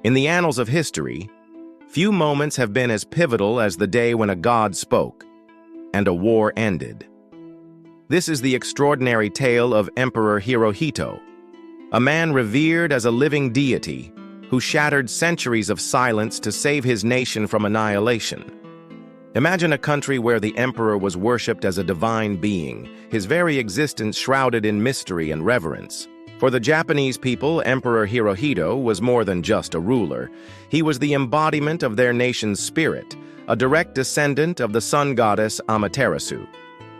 In the annals of history, few moments have been as pivotal as the day when a god spoke and a war ended. This is the extraordinary tale of Emperor Hirohito, a man revered as a living deity who shattered centuries of silence to save his nation from annihilation. Imagine a country where the emperor was worshipped as a divine being, his very existence shrouded in mystery and reverence. For the Japanese people, Emperor Hirohito was more than just a ruler. He was the embodiment of their nation's spirit, a direct descendant of the sun goddess Amaterasu.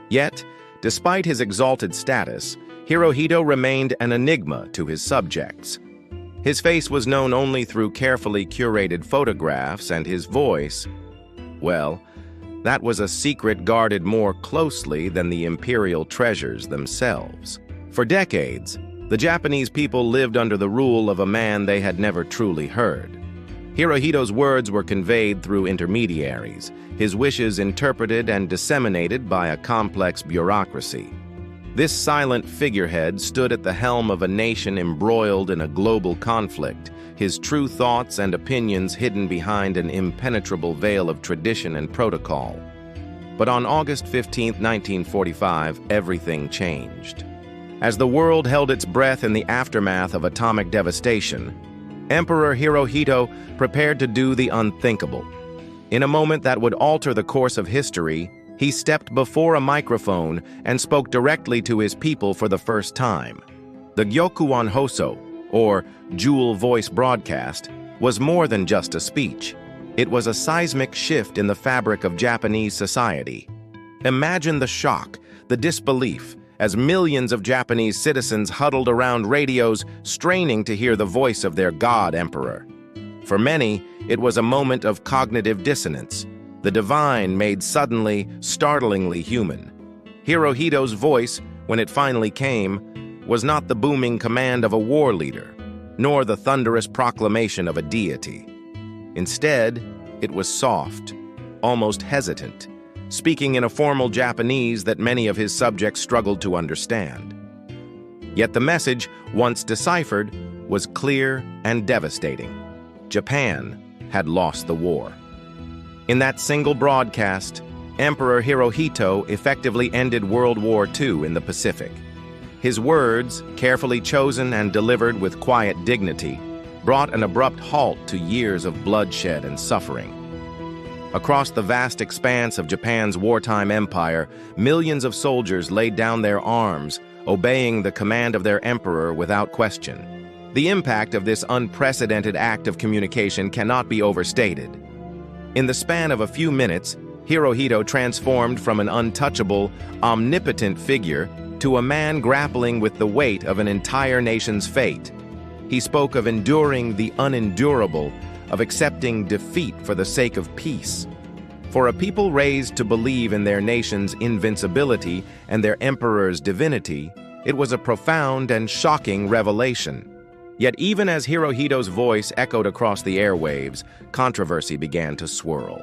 Yet, despite his exalted status, Hirohito remained an enigma to his subjects. His face was known only through carefully curated photographs, and his voice, well, that was a secret guarded more closely than the imperial treasures themselves. For decades, the Japanese people lived under the rule of a man they had never truly heard. Hirohito's words were conveyed through intermediaries, his wishes interpreted and disseminated by a complex bureaucracy. This silent figurehead stood at the helm of a nation embroiled in a global conflict, his true thoughts and opinions hidden behind an impenetrable veil of tradition and protocol. But on August 15, 1945, everything changed. As the world held its breath in the aftermath of atomic devastation, Emperor Hirohito prepared to do the unthinkable. In a moment that would alter the course of history, he stepped before a microphone and spoke directly to his people for the first time. The Gyokuan Hoso, or Jewel Voice broadcast, was more than just a speech. It was a seismic shift in the fabric of Japanese society. Imagine the shock, the disbelief, as millions of Japanese citizens huddled around radios, straining to hear the voice of their god emperor. For many, it was a moment of cognitive dissonance, the divine made suddenly, startlingly human. Hirohito's voice, when it finally came, was not the booming command of a war leader, nor the thunderous proclamation of a deity. Instead, it was soft, almost hesitant, speaking in a formal Japanese that many of his subjects struggled to understand. Yet the message, once deciphered, was clear and devastating. Japan had lost the war. In that single broadcast, Emperor Hirohito effectively ended World War II in the Pacific. His words, carefully chosen and delivered with quiet dignity, brought an abrupt halt to years of bloodshed and suffering. Across the vast expanse of Japan's wartime empire, millions of soldiers laid down their arms, obeying the command of their emperor without question. The impact of this unprecedented act of communication cannot be overstated. In the span of a few minutes, Hirohito transformed from an untouchable, omnipotent figure to a man grappling with the weight of an entire nation's fate. He spoke of enduring the unendurable, of accepting defeat for the sake of peace. For a people raised to believe in their nation's invincibility and their emperor's divinity, it was a profound and shocking revelation. Yet even as Hirohito's voice echoed across the airwaves, controversy began to swirl.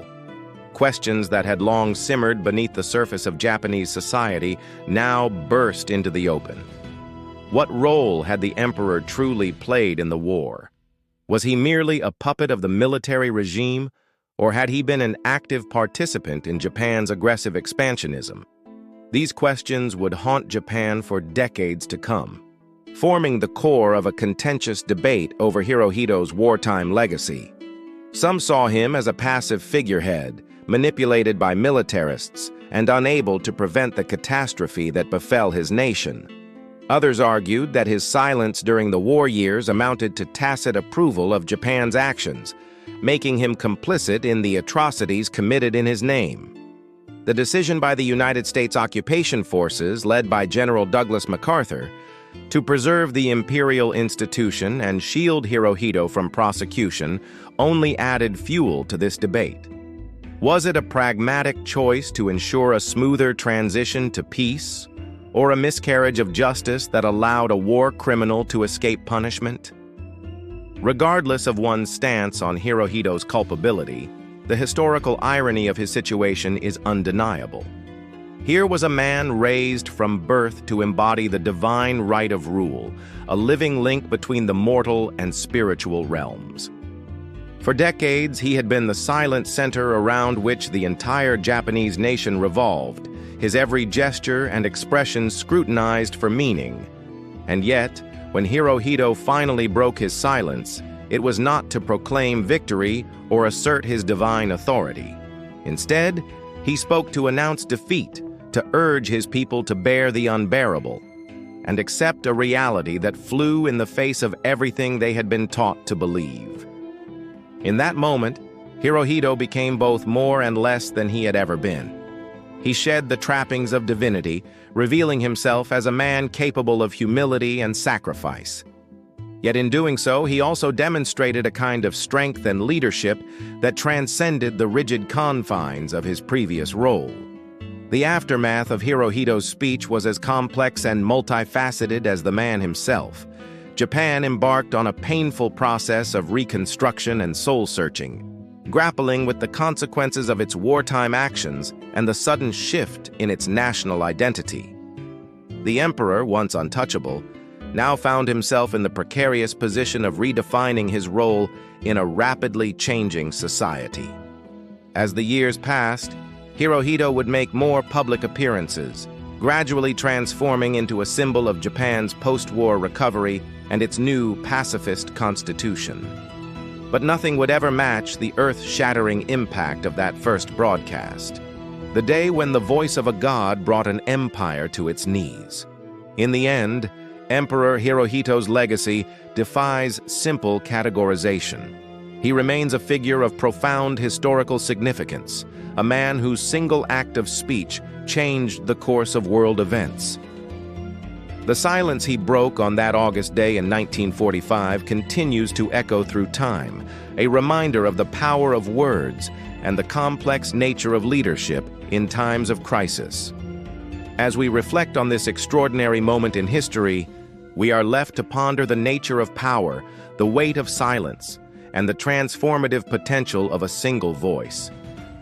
Questions that had long simmered beneath the surface of Japanese society now burst into the open. What role had the emperor truly played in the war? Was he merely a puppet of the military regime, or had he been an active participant in Japan's aggressive expansionism? These questions would haunt Japan for decades to come, forming the core of a contentious debate over Hirohito's wartime legacy. Some saw him as a passive figurehead, manipulated by militarists and unable to prevent the catastrophe that befell his nation. Others argued that his silence during the war years amounted to tacit approval of Japan's actions, making him complicit in the atrocities committed in his name. The decision by the United States occupation forces, led by General Douglas MacArthur, to preserve the imperial institution and shield Hirohito from prosecution only added fuel to this debate. Was it a pragmatic choice to ensure a smoother transition to peace, or a miscarriage of justice that allowed a war criminal to escape punishment? Regardless of one's stance on Hirohito's culpability, the historical irony of his situation is undeniable. Here was a man raised from birth to embody the divine right of rule, a living link between the mortal and spiritual realms. For decades, he had been the silent center around which the entire Japanese nation revolved, his every gesture and expression scrutinized for meaning. And yet, when Hirohito finally broke his silence, it was not to proclaim victory or assert his divine authority. Instead, he spoke to announce defeat, to urge his people to bear the unbearable, and accept a reality that flew in the face of everything they had been taught to believe. In that moment, Hirohito became both more and less than he had ever been. He shed the trappings of divinity, revealing himself as a man capable of humility and sacrifice. Yet in doing so, he also demonstrated a kind of strength and leadership that transcended the rigid confines of his previous role. The aftermath of Hirohito's speech was as complex and multifaceted as the man himself. Japan embarked on a painful process of reconstruction and soul-searching, grappling with the consequences of its wartime actions and the sudden shift in its national identity. The emperor, once untouchable, now found himself in the precarious position of redefining his role in a rapidly changing society. As the years passed, Hirohito would make more public appearances, gradually transforming into a symbol of Japan's post-war recovery and its new pacifist constitution. But nothing would ever match the earth-shattering impact of that first broadcast, the day when the voice of a god brought an empire to its knees. In the end, Emperor Hirohito's legacy defies simple categorization. He remains a figure of profound historical significance, a man whose single act of speech changed the course of world events. The silence he broke on that August day in 1945 continues to echo through time, a reminder of the power of words and the complex nature of leadership in times of crisis. As we reflect on this extraordinary moment in history, we are left to ponder the nature of power, the weight of silence, and the transformative potential of a single voice.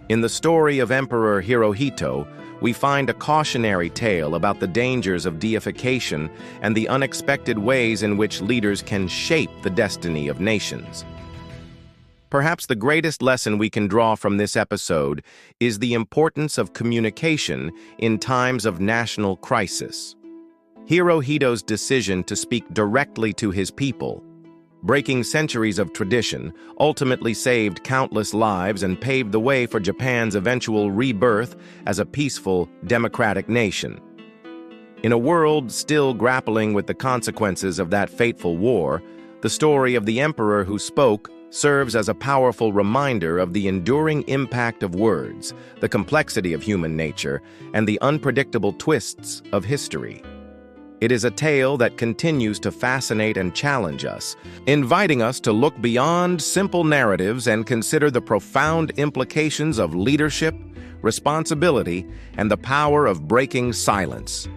In the story of Emperor Hirohito, we find a cautionary tale about the dangers of deification and the unexpected ways in which leaders can shape the destiny of nations. Perhaps the greatest lesson we can draw from this episode is the importance of communication in times of national crisis. Hirohito's decision to speak directly to his people, breaking centuries of tradition, ultimately saved countless lives and paved the way for Japan's eventual rebirth as a peaceful, democratic nation. In a world still grappling with the consequences of that fateful war, the story of the emperor who spoke serves as a powerful reminder of the enduring impact of words, the complexity of human nature, and the unpredictable twists of history. It is a tale that continues to fascinate and challenge us, inviting us to look beyond simple narratives and consider the profound implications of leadership, responsibility, and the power of breaking silence.